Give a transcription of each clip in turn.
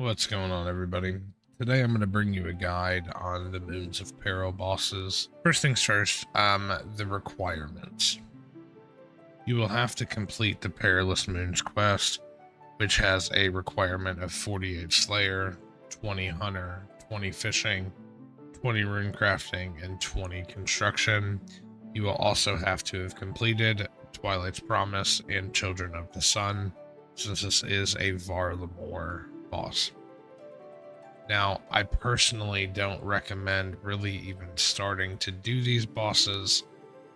What's going on, everybody? Today I'm going to bring you a guide on the Moons of Peril bosses. First things first, the requirements. You will have to complete the Perilous Moons quest, which has a requirement of 48 Slayer, 20 Hunter, 20 Fishing, 20 Rune Crafting, and 20 Construction. You will also have to have completed Twilight's Promise and Children of the Sun, since this is a Varlamore boss. Now, I personally don't recommend really even starting to do these bosses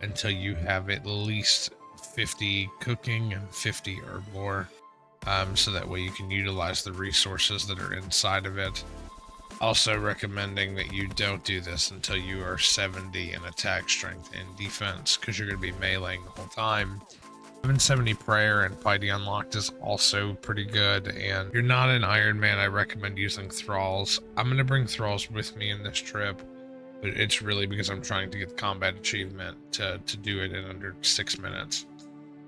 until you have at least 50 cooking and 50 herb lore, so that way you can utilize the resources that are inside of it. Also recommending that you don't do this until you are 70 in attack, strength, and defense, because you're going to be meleeing the whole time. 770 prayer and piety unlocked is also pretty good, and if you're not an Iron Man, I recommend using thralls. I'm going to bring thralls with me in this trip, but it's really because I'm trying to get the combat achievement to do it in under 6 minutes.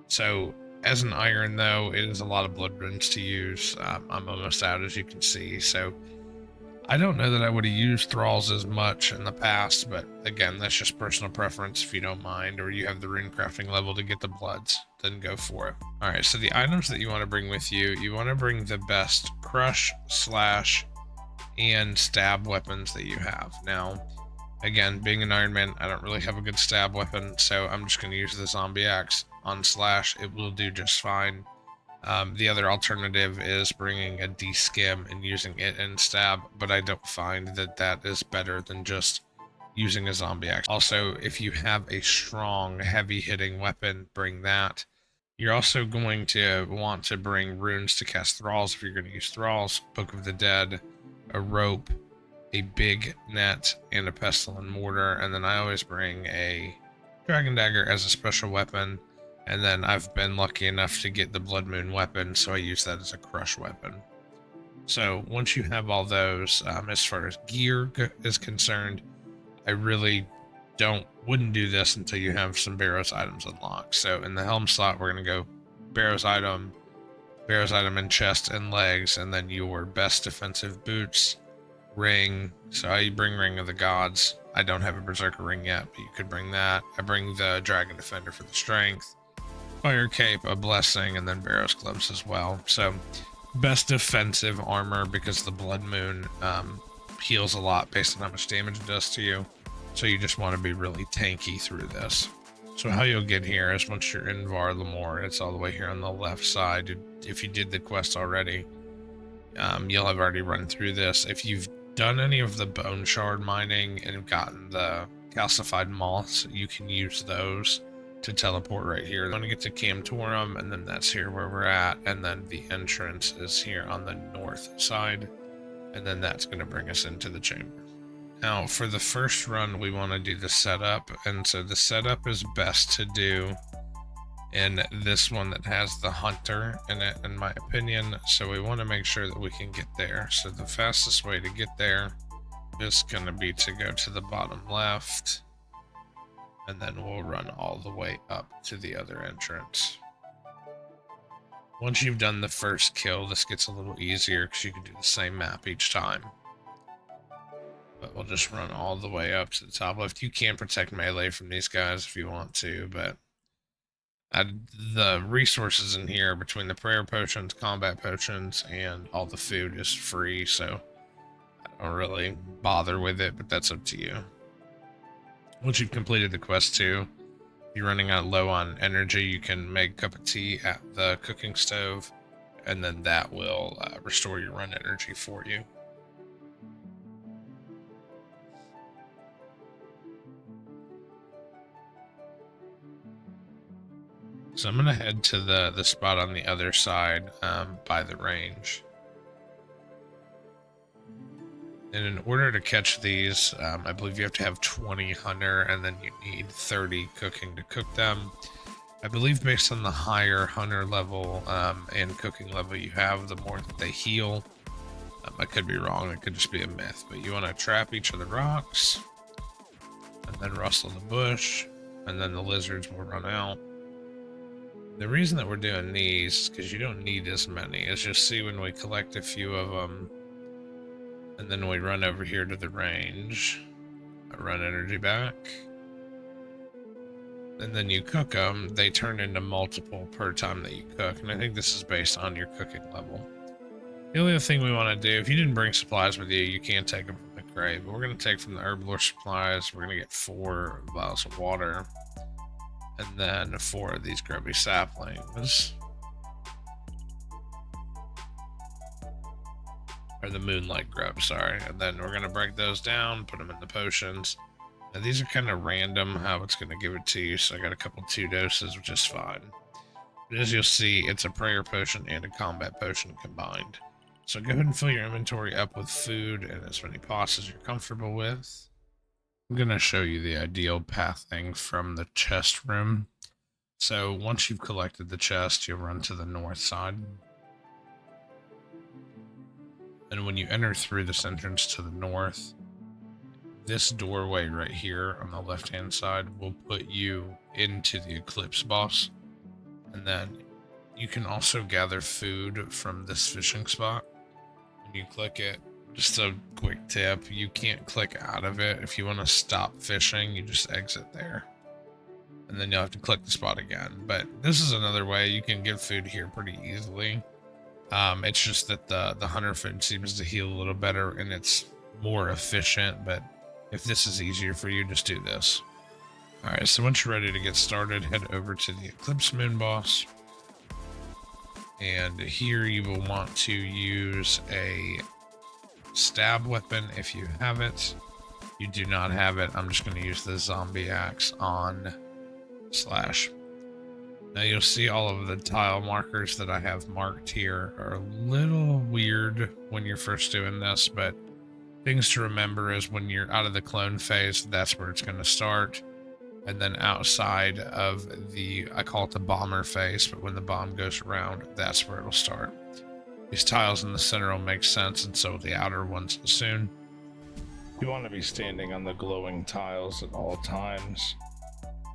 So as an Iron, though, it is a lot of blood runes to use. I'm almost out, as you can see, so I don't know that I would have used thralls as much in the past, but again, that's just personal preference. If you don't mind, or you have the rune crafting level to get the bloods, then go for it. All right, so the items that you want to bring with you want to bring the best crush, slash, and stab weapons that you have. Now, again, being an Iron Man, I don't really have a good stab weapon, so I'm just going to use the zombie axe. On slash, it will do just fine. The other alternative is bringing a D-skim and using it in stab, but I don't find that that is better than just using a zombie axe. Also, if you have a strong, heavy-hitting weapon, bring that. You're also going to want to bring runes to cast thralls if you're going to use thralls, Book of the Dead, a rope, a big net, and a pestle and mortar, and then I always bring a dragon dagger as a special weapon. And then I've been lucky enough to get the Blood Moon weapon, so I use that as a crush weapon. So once you have all those, as far as gear is concerned, I really wouldn't do this until you have some Barrows items unlocked. So in the helm slot, we're going to go Barrows item in chest and legs, and then your best defensive boots, ring. So I bring Ring of the Gods. I don't have a Berserker ring yet, but you could bring that. I bring the Dragon Defender for the strength. Fire Cape, a blessing, and then Barrows gloves as well. So best defensive armor, because the Blood Moon heals a lot based on how much damage it does to you. So you just want to be really tanky through this. So how you'll get here is once you're in Varlamore, it's all the way here on the left side. If you did the quest already, you'll have already run through this. If you've done any of the bone shard mining and gotten the calcified moths, you can use those to teleport right here. I'm going to get to Camtorum, and then that's here where we're at, and then the entrance is here on the north side, and then that's going to bring us into the chamber. Now, for the first run, we want to do the setup, and so the setup is best to do in this one that has the hunter in it, in my opinion, so we want to make sure that we can get there. So the fastest way to get there is going to be to go to the bottom left, and then we'll run all the way up to the other entrance. Once you've done the first kill, this gets a little easier because you can do the same map each time. But we'll just run all the way up to the top left. You can protect melee from these guys if you want to, but the resources in here between the prayer potions, combat potions, and all the food is free, so I don't really bother with it, but that's up to you. Once you've completed the quest too, if you're running out low on energy, you can make a cup of tea at the cooking stove, and then that will restore your run energy for you. So I'm going to head to the spot on the other side by the range. And in order to catch these, I believe you have to have 20 hunter, and then you need 30 cooking to cook them. I believe based on the higher hunter level and cooking level you have, the more that they heal. I could be wrong, it could just be a myth, but you want to trap each of the rocks, and then rustle the bush, and then the lizards will run out. The reason that we're doing these is because you don't need as many. It's just see when we collect a few of them, And then we run over here to the range. I run energy back. And then you cook them. They turn into multiple per time that you cook. And I think this is based on your cooking level. The only other thing we want to do, if you didn't bring supplies with you, you can't take them from the crate. But we're going to take from the herblore supplies. We're going to get 4 vials of water. And then 4 of these grubby saplings. Or the moonlight grub, sorry. And then we're going to break those down, put them in the potions. Now these are kind of random how it's going to give it to you, so I got a couple 2 doses, which is fine. But as you'll see, it's a prayer potion and a combat potion combined. So go ahead and fill your inventory up with food and as many pots as you're comfortable with. I'm going to show you the ideal pathing from the chest room. So once you've collected the chest, you'll run to the north side. And when you enter through this entrance to the north, this doorway right here on the left-hand side will put you into the Eclipse boss. And then you can also gather food from this fishing spot. When you click it, just a quick tip, you can't click out of it. If you want to stop fishing, you just exit there. And then you'll have to click the spot again. But this is another way you can get food here pretty easily. It's just that the hunter food seems to heal a little better and it's more efficient, but if this is easier for you, just do this. Alright, so once you're ready to get started, head over to the Eclipse Moon boss. And here you will want to use a stab weapon if you have it. If you do not have it, I'm just going to use the zombie axe on Slash. Now you'll see all of the tile markers that I have marked here are a little weird when you're first doing this, but things to remember is when you're out of the clone phase, that's where it's going to start. And then outside of the, I call it the bomber phase, but when the bomb goes around, that's where it'll start. These tiles in the center will make sense, and so the outer ones soon. You want to be standing on the glowing tiles at all times.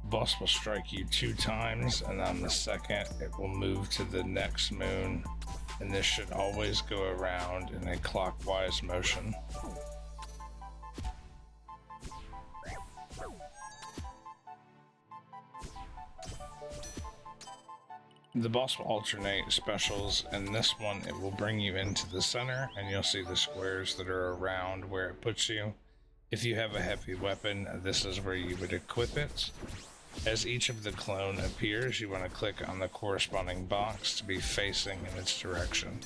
Boss will strike you 2 times, and on the second it will move to the next moon, and this should always go around in a clockwise motion. The boss will alternate specials, and this one it will bring you into the center, and you'll see the squares that are around where it puts you. If you have a heavy weapon, this is where you would equip it. As each of the clone appears, you want to click on the corresponding box to be facing in its direction.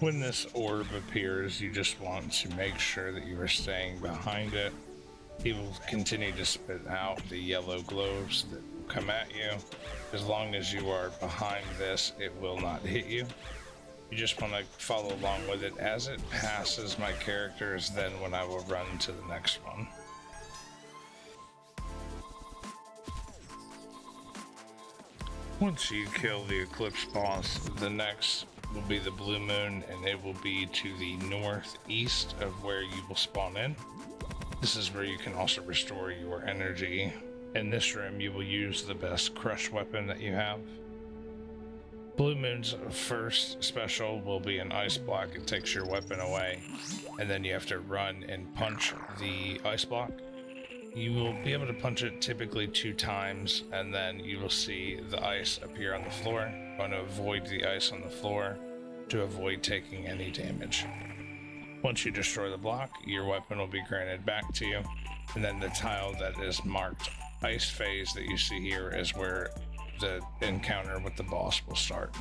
When this orb appears, you just want to make sure that you are staying behind it. He will continue to spit out the yellow globes that will come at you. As long as you are behind this, it will not hit you. You just want to follow along with it as it passes my characters, then when I will run to the next one. Once you kill the Eclipse boss, the next will be the Blue Moon, and it will be to the northeast of where you will spawn in. This is where you can also restore your energy. In this room, you will use the best crush weapon that you have. Blue Moon's first special will be an ice block. It takes your weapon away, and then you have to run and punch the ice block. You will be able to punch it typically 2 times, and then you will see the ice appear on the floor. You want to avoid the ice on the floor to avoid taking any damage. Once you destroy the block, your weapon will be granted back to you, and then the tile that is marked ice phase that you see here is where the encounter with the boss will start.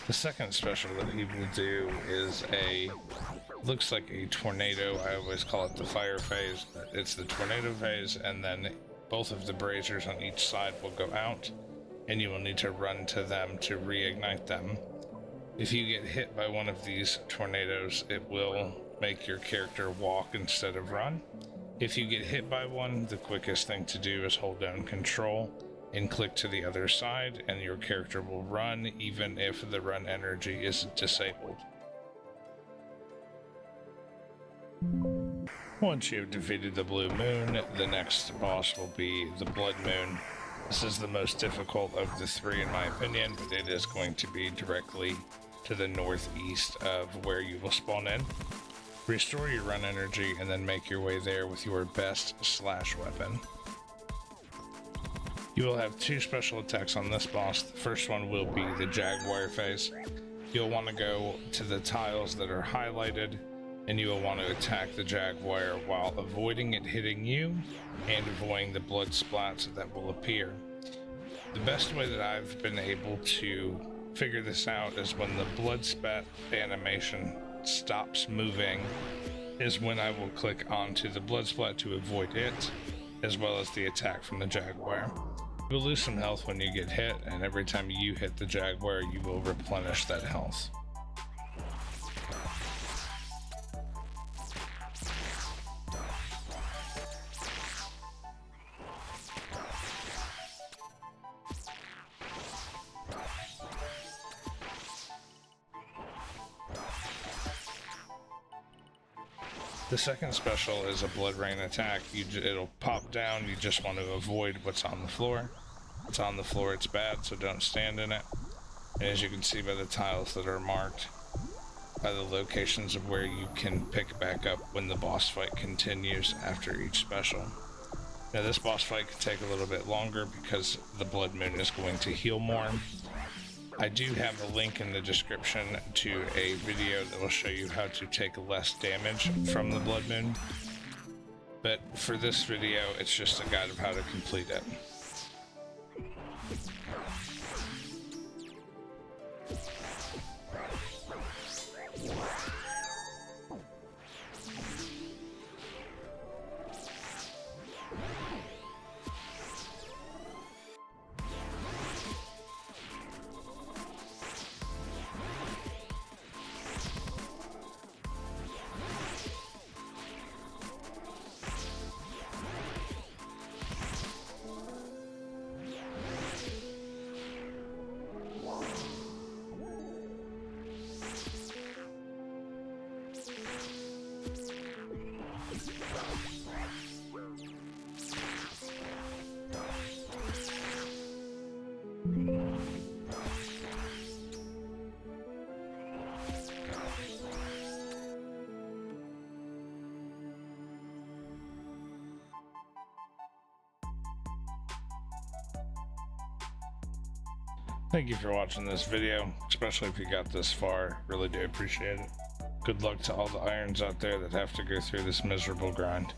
The second special that he will do is a looks like a tornado. I always call it the fire phase, but it's the tornado phase, and then both of the braziers on each side will go out, and you will need to run to them to reignite them. If you get hit by one of these tornadoes, it will make your character walk instead of run. If you get hit by one, the quickest thing to do is hold down control and click to the other side, and your character will run even if the run energy is disabled. Once you've defeated the Blue Moon, the next boss will be the Blood Moon. This is the most difficult of the three in my opinion, but it is going to be directly to the northeast of where you will spawn in. Restore your run energy and then make your way there with your best slash weapon. You will have two special attacks on this boss. The first one will be the Jaguar phase. You'll want to go to the tiles that are highlighted, and you will want to attack the Jaguar while avoiding it hitting you and avoiding the blood splats that will appear. The best way that I've been able to figure this out is when the blood spat animation stops moving is when I will click onto the blood splat to avoid it, as well as the attack from the Jaguar. You will lose some health when you get hit, and every time you hit the Jaguar, you will replenish that health. The second special is a blood rain attack. It'll pop down. You just want to avoid what's on the floor. What's on the floor, it's bad, so don't stand in it. And as you can see by the tiles that are marked, by the locations of where you can pick back up when the boss fight continues after each special. Now this boss fight could take a little bit longer because the Blood Moon is going to heal more. I do have a link in the description to a video that will show you how to take less damage from the Blood Moon. But for this video, it's just a guide of how to complete it. Thank you for watching this video, especially if you got this far. Really do appreciate it. Good luck to all the irons out there that have to go through this miserable grind.